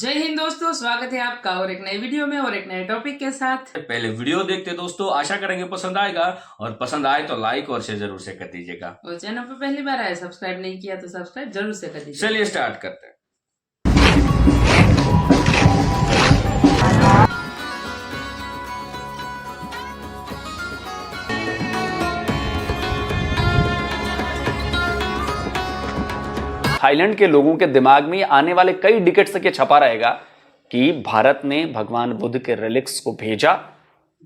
जय हिंद दोस्तों, स्वागत है आपका और एक नई वीडियो में और एक नए टॉपिक के साथ। पहले वीडियो देखते दोस्तों, आशा करेंगे पसंद आएगा और पसंद आए तो लाइक और शेयर जरूर से कर दीजिएगा। और चैनल पर पहली बार आए, सब्सक्राइब नहीं किया तो सब्सक्राइब जरूर से कर दीजिए। चलिए स्टार्ट करते हैं। थाईलैंड के लोगों के दिमाग में आने वाले कई डिकेड्स तक ये छपा रहेगा कि भारत ने भगवान बुद्ध के रिलिक्स को भेजा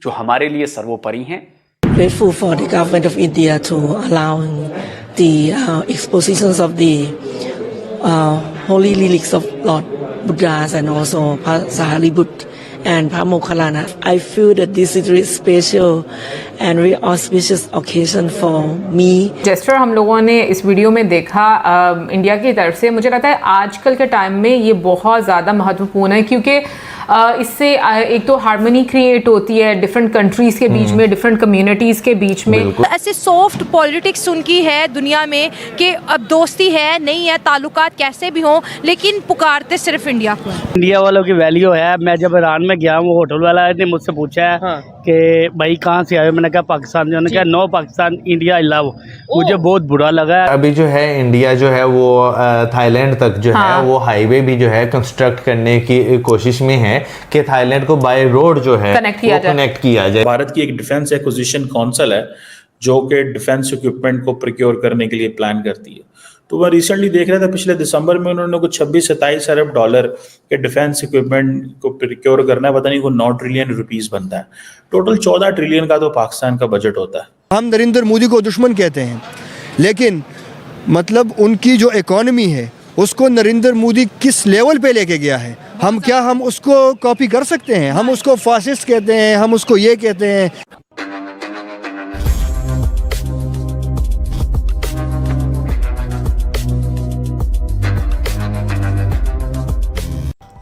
जो हमारे लिए सर्वोपरि हैं। Grateful for the government of India to allowing the expositions of the holy relics of Lord Buddhas and also Sariputta and Moggallana. I feel that this is a very special and very auspicious occasion for me. Gesture हम लोगों ने इस video में देखा India की तरफ से, मुझे लगता है आजकल के टाइम में ये बहुत ज़्यादा महत्वपूर्ण है क्योंकि इससे एक तो हार्मनी क्रिएट होती है डिफरेंट कंट्रीज़ के बीच में, डिफरेंट कम्युनिटीज़ के बीच में। ऐसे सॉफ्ट पॉलिटिक्स उनकी है दुनिया में कि अब दोस्ती है नहीं है, ताल्लुकात कैसे भी हों, लेकिन पुकारते सिर्फ इंडिया को। इंडिया वालों की वैल्यू है। मैं जब ईरान में गया, वो होटल वाला ने मुझसे पूछा है कि भाई कहाँ से आए, मैंने कहा पाकिस्तान से। उन्होंने कहा no Pakistan India I love. मुझे बहुत बुरा लगा। अभी जो है इंडिया जो है वो थाईलैंड तक जो है वो हाईवे भी जो है कंस्ट्रक्ट करने की कोशिश में है कि थाईलैंड को बाय रोड जो है कनेक्ट किया जाए। भारत की एक डिफेंस एक्विजिशन काउंसिल है जो कि डिफेंस इक्विपमेंट को प्रोक्योर करने के लिए प्लान करती है। तो मैं रिसेंटली देख रहा था, पिछले दिसंबर में उन्होंने कुछ 26-27 अरब डॉलर के डिफेंस इक्विपमेंट को प्रोक्योर करना है। पता नहीं को 9 ट्रिलियन रुपीस बनता है। टोटल 14 ट्रिलियन का तो पाकिस्तान का बजट होता है। हम नरेंद्र मोदी को दुश्मन कहते हैं, लेकिन मतलब उनकी जो इकोनॉमी है उसको नरेंद्र मोदी किस लेवल पे लेके गया है, हम उसको कॉपी कर सकते हैं? हम उसको फासिस्ट कहते हैं, हम उसको ये कहते हैं।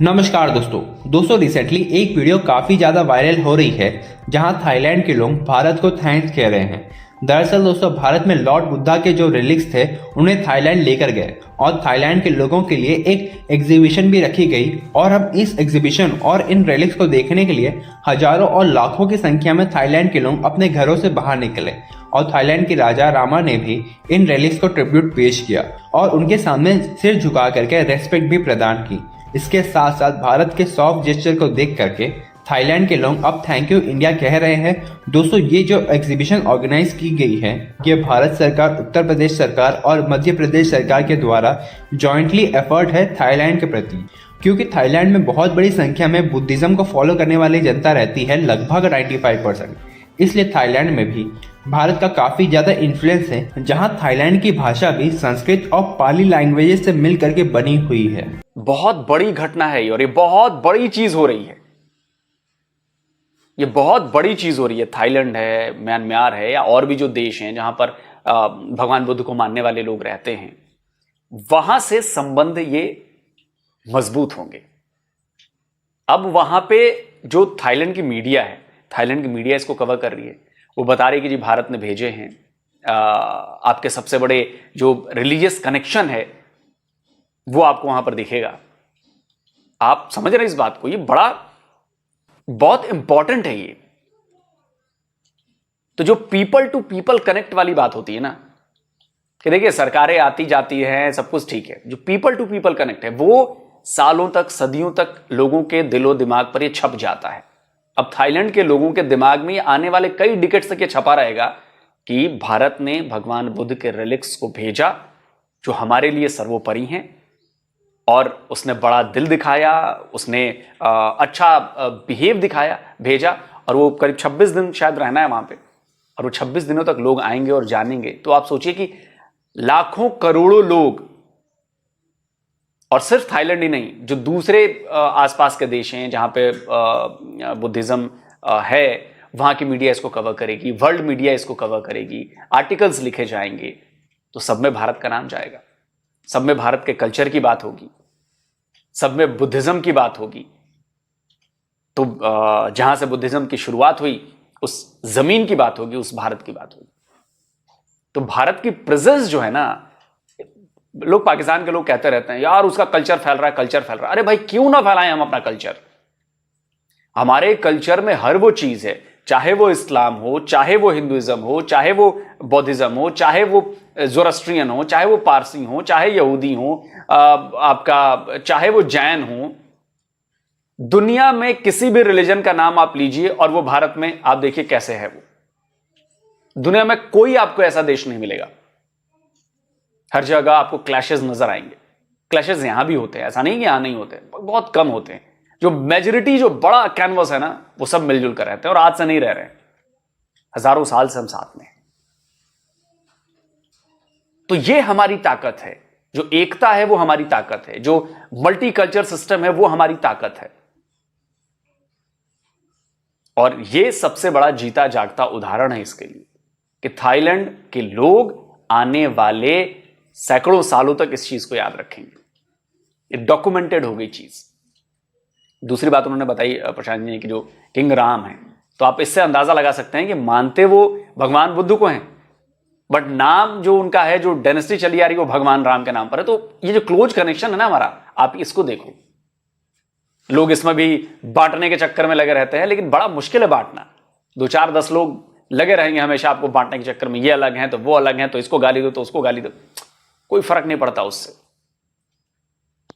नमस्कार दोस्तों रिसेंटली एक वीडियो काफ़ी ज़्यादा वायरल हो रही है जहां थाईलैंड के लोग भारत को थैंक्स कह रहे हैं। दरअसल दोस्तों, भारत में लॉर्ड बुद्धा के जो रिलिक्स थे उन्हें थाईलैंड लेकर गए और थाईलैंड के लोगों के लिए एक एग्जीबिशन भी रखी गई और हम इस एग्जीबिशन और इन रिलिक्स को देखने के लिए हजारों और लाखों की संख्या में थाईलैंड के लोग अपने घरों से बाहर निकले और थाईलैंड के राजा रामा ने भी इन रिलिक्स को ट्रिब्यूट पेश किया और उनके सामने सिर झुका करके रेस्पेक्ट भी प्रदान की। इसके साथ साथ भारत के सॉफ्ट जेस्चर को देख करके थाईलैंड के लोग अब थैंक यू इंडिया कह रहे हैं। दोस्तों, ये जो एग्जीबिशन ऑर्गेनाइज की गई है ये भारत सरकार, उत्तर प्रदेश सरकार और मध्य प्रदेश सरकार के द्वारा जॉइंटली एफर्ट है थाईलैंड के प्रति, क्योंकि थाईलैंड में बहुत बड़ी संख्या में बुद्धिज्म को फॉलो करने वाली जनता रहती है, लगभग 95%। इसलिए थाईलैंड में भी भारत का काफी ज्यादा इन्फ्लुएंस है, जहां थाईलैंड की भाषा भी संस्कृत और पाली लैंग्वेजेस से मिल करके बनी हुई है। बहुत बड़ी घटना है और ये बहुत बड़ी चीज हो रही है। ये बहुत बड़ी चीज हो रही है। थाईलैंड है, म्यांमार है या और भी जो देश हैं जहां पर भगवान बुद्ध को मानने वाले लोग रहते हैं, वहां से संबंध ये मजबूत होंगे। अब वहां पे जो थाईलैंड की मीडिया है, थाईलैंड की मीडिया इसको कवर कर रही है। वो बता रही है कि जी भारत ने भेजे हैं, आपके सबसे बड़े जो रिलीजियस कनेक्शन है वो आपको वहां पर दिखेगा। आप समझ रहे हैं इस बात को? ये बहुत इंपॉर्टेंट है ये। तो जो पीपल टू पीपल कनेक्ट वाली बात होती है ना, कि देखिए सरकारें आती जाती हैं, सब कुछ ठीक है, जो पीपल टू पीपल कनेक्ट है वो सालों तक, सदियों तक लोगों के दिलो दिमाग पर ये छप जाता है। अब थाईलैंड के लोगों के दिमाग में आने वाले कई डिकेड्स तक ये छपा रहेगा कि भारत ने भगवान बुद्ध के रिलिक्स को भेजा जो हमारे लिए सर्वोपरि हैं और उसने बड़ा दिल दिखाया, उसने अच्छा बिहेव दिखाया, भेजा। और वो करीब 26 दिन शायद रहना है वहां पे और वो 26 दिनों तक लोग आएंगे और जानेंगे। तो आप सोचिए कि लाखों करोड़ों लोग, और सिर्फ थाईलैंड ही नहीं, जो दूसरे आसपास के देश हैं जहां पे बुद्धिज्म है, वहां की मीडिया इसको कवर करेगी, वर्ल्ड मीडिया इसको कवर करेगी, आर्टिकल्स लिखे जाएंगे, तो सब में भारत का नाम जाएगा, सब में भारत के कल्चर की बात होगी, सब में बुद्धिज्म की बात होगी। तो जहां से बुद्धिज्म की शुरुआत हुई उस जमीन की बात होगी, उस भारत की बात होगी। तो भारत की प्रेजेंस जो है ना, लोग पाकिस्तान के लोग कहते रहते हैं यार उसका कल्चर फैल रहा है, कल्चर फैल रहा है। अरे भाई क्यों ना फैलाएं हम अपना कल्चर? हमारे कल्चर में हर वो चीज है, चाहे वो इस्लाम हो, चाहे वो हिंदुइज्म हो, चाहे वो बौद्धिज्म हो, चाहे वो जोरास्ट्रियन हो, चाहे वो पारसी हो, चाहे यहूदी हो, आपका चाहे वो जैन हो। दुनिया में किसी भी रिलीजन का नाम आप लीजिए और वो भारत में आप देखिए कैसे है वो। दुनिया में कोई आपको ऐसा देश नहीं मिलेगा, हर जगह आपको क्लैशेस नजर आएंगे। क्लैशेस यहां भी होते हैं, ऐसा नहीं कि यहां नहीं होते, बहुत कम होते हैं। जो मेजोरिटी, जो बड़ा कैनवस है ना, वो सब मिलजुल कर रहते हैं और आज से नहीं रह रहे हैं, हजारों साल से हम साथ में। तो ये हमारी ताकत है, जो एकता है वो हमारी ताकत है, जो मल्टी कल्चर सिस्टम है वो हमारी ताकत है। और ये सबसे बड़ा जीता जागता उदाहरण है इसके लिए कि थाईलैंड के लोग आने वाले सैकड़ों सालों तक इस चीज को याद रखेंगे। ये डॉक्यूमेंटेड हो गई चीज। दूसरी बात उन्होंने बताई प्रशांत जी की, जो किंग राम है, तो आप इससे अंदाजा लगा सकते हैं कि मानते वो भगवान बुद्ध को हैं, बट नाम जो उनका है, जो डायनेस्टी चली आ रही है वो भगवान राम के नाम पर है। तो ये जो क्लोज कनेक्शन है ना हमारा, आप इसको देखो। लोग इसमें भी बांटने के चक्कर में लगे रहते हैं, लेकिन बड़ा मुश्किल है बांटना। 2 4 10 लोग लगे रहेंगे हमेशा आपको बांटने के चक्कर में, ये अलग है तो वो अलग है, तो इसको गाली दो तो उसको गाली दो, कोई फर्क नहीं पड़ता उससे।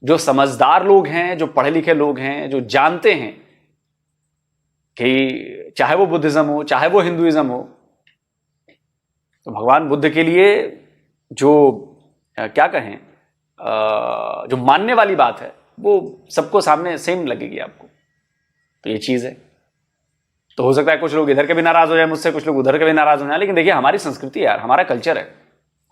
जो समझदार लोग हैं, जो पढ़े लिखे लोग हैं, जो जानते हैं कि चाहे वो बुद्धिज्म हो, चाहे वो हिंदुइज्म हो, तो भगवान बुद्ध के लिए जो क्या कहें, जो मानने वाली बात है वो सबको सामने सेम लगेगी आपको। तो ये चीज है। तो हो सकता है कुछ लोग इधर के भी नाराज हो जाए मुझसे, कुछ लोग उधर के भी नाराज हो जाए, लेकिन देखिए हमारी संस्कृति है यार, हमारा कल्चर है,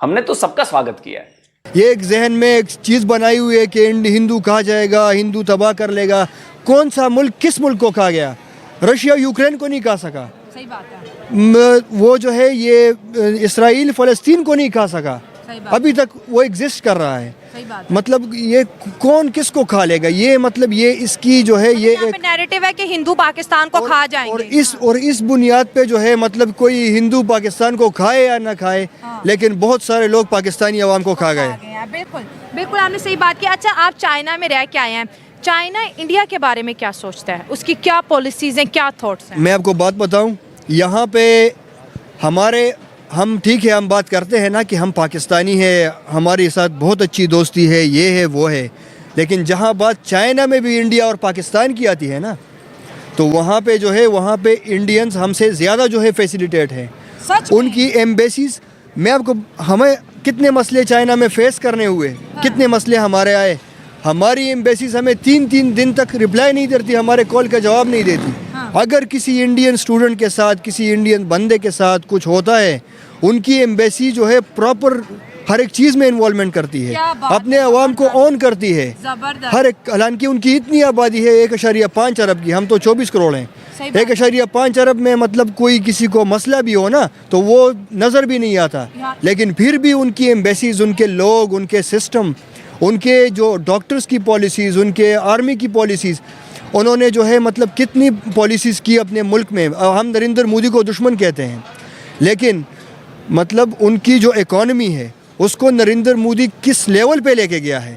हमने तो सबका स्वागत किया है। ये एक जहन में एक चीज़ बनाई हुई है कि हिंदू कहा जाएगा, हिंदू तबाह कर लेगा। कौन सा मुल्क किस मुल्क को कहा गया? रशिया यूक्रेन को नहीं कहा सका। सही बात है। वो जो है ये इसराइल फ़लस्तीन को नहीं खा सका, अभी तक वो एग्जिस्ट कर रहा है। मतलब ये कौन किसको खा लेगा? ये मतलब ये इसकी जो है ये एक नैरेटिव है कि हिंदू पाकिस्तान को खा जाएंगे। और इस बुनियाद पे जो है मतलब कोई हिंदू पाकिस्तान को खाए या ना खाए, लेकिन बहुत सारे लोग पाकिस्तानी अवाम को खा गए। बिल्कुल बिल्कुल, आपने सही बात की। अच्छा, आप चाइना में रह के आए हैं, चाइना इंडिया के बारे में क्या सोचता है? उसकी क्या पॉलिसीज हैं, क्या थॉट्स हैं? मैं आपको बात बताऊं, यहाँ पे हम ठीक है, हम बात करते हैं ना कि हम पाकिस्तानी हैं, हमारे साथ बहुत अच्छी दोस्ती है, ये है वो है, लेकिन जहाँ बात चाइना में भी इंडिया और पाकिस्तान की आती है ना, तो वहाँ पे जो है, वहाँ पे इंडियंस हमसे ज़्यादा जो है फैसिलिटेट हैं। उनकी एम्बेसीज, मैं आपको, हमें कितने मसले चाइना में फेस करने हुए, कितने मसले हमारे आए। हमारी एम्बेसीज हमें 3-3 दिन तक रिप्लाई नहीं देती, हमारे कॉल का जवाब नहीं देती। अगर किसी इंडियन स्टूडेंट के साथ, किसी इंडियन बंदे के साथ कुछ होता है, उनकी एम्बेसी जो है प्रॉपर हर एक चीज़ में इन्वॉल्वमेंट करती है, अपने अवाम को ऑन करती है हर एक। हालांकि उनकी इतनी आबादी है 1.5 अरब की, हम तो 24 करोड़ हैं। 1.5 अरब में मतलब कोई किसी को मसला भी हो ना तो वो नज़र भी नहीं आता, लेकिन फिर भी उनकी एम्बेसीज, उनके लोग, उनके सिस्टम, उनके जो डॉक्टर्स की पॉलिसीज़, उनके आर्मी की पॉलिसीज़, उन्होंने जो है मतलब कितनी पॉलिसीज़ की अपने मुल्क में। हम नरेंद्र मोदी को दुश्मन कहते हैं, लेकिन मतलब उनकी जो इकॉनमी है उसको नरेंद्र मोदी किस लेवल पे लेके गया है।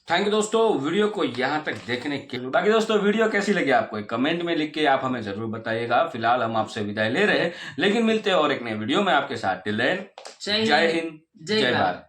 थैंक यू दोस्तों, वीडियो को यहाँ तक देखने के लिए। बाकी दोस्तों वीडियो कैसी लगी आपको एक कमेंट में लिख के आप हमें जरूर बताइएगा। फिलहाल हम आपसे विदाई ले रहे हैं, लेकिन मिलते हैं और एक नए वीडियो में आपके साथ। टिल देन, जय हिंद, जय भारत।